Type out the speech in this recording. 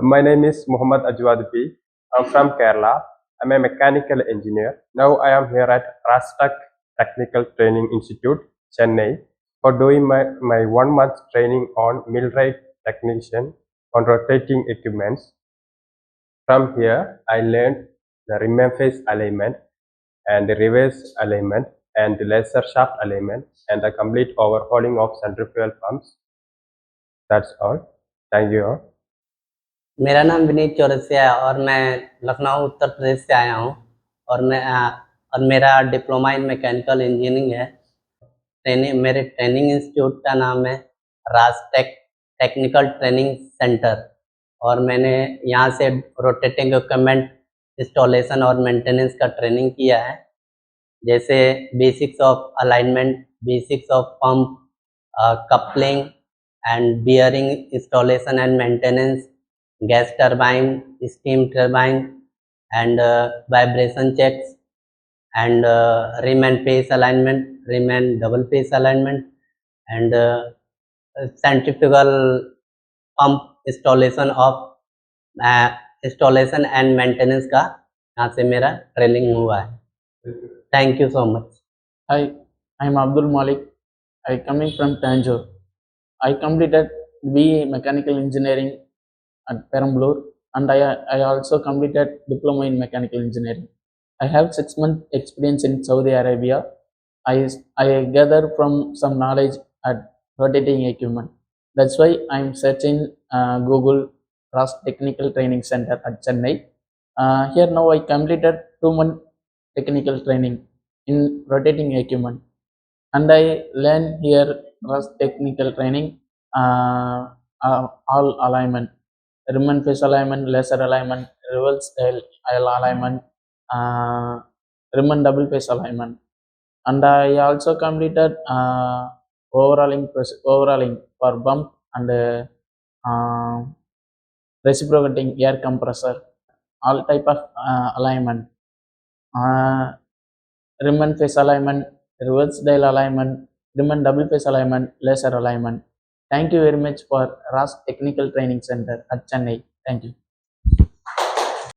My name is Muhammad Ajwadbi. I'm from Kerala. I'm a mechanical engineer. Now I am here at RASE Technical Training Institute, Chennai, for doing my 1 month training on Millwright technician on rotating equipments. From here, I learned the rim and face alignment and the reverse alignment and the laser shaft alignment and the complete overhauling of centrifugal pumps. That's all. Thank you all. मेरा नाम विनीत चौरसिया है और मैं लखनऊ उत्तर प्रदेश से आया हूँ और मेरा डिप्लोमा इन मैकेनिकल इंजीनियरिंग है। मेरे ट्रेनिंग इंस्टीट्यूट का नाम है रास टेक्निकल ट्रेनिंग सेंटर और मैंने यहाँ से रोटेटिंग इक्विपमेंट इंस्टॉलेशन और मेंटेनेंस का ट्रेनिंग किया है, जैसे basics of alignment, basics of pump, coupling and bearing installation and maintenance, gas turbine, steam turbine, and vibration checks, and rim and face alignment, rim and double face alignment, and centrifugal pump installation and maintenance का यहाँ से मेरा training हुआ है। Thank you so much. Hi, I am Abdul Malik. I coming from Tanjore. I completed BE Mechanical Engineering at Perambalur, and I also completed Diploma in Mechanical Engineering. I have 6 month experience in Saudi Arabia. I gather from some knowledge at rotating equipment. That's why I'm searching Google RAS Technical Training Center at Chennai. Here now I completed 2 month technical training in rotating equipment, and I learn here RAS Technical Training all alignment, rim and face alignment, laser alignment, reverse style alignment, rim and double face alignment, and I also completed overhauling for bump and reciprocating air compressor, all type of alignment, rim and face alignment, reverse dial alignment, rim and double face alignment, laser alignment. Thank you very much for RAS Technical Training Center at Chennai. Thank you.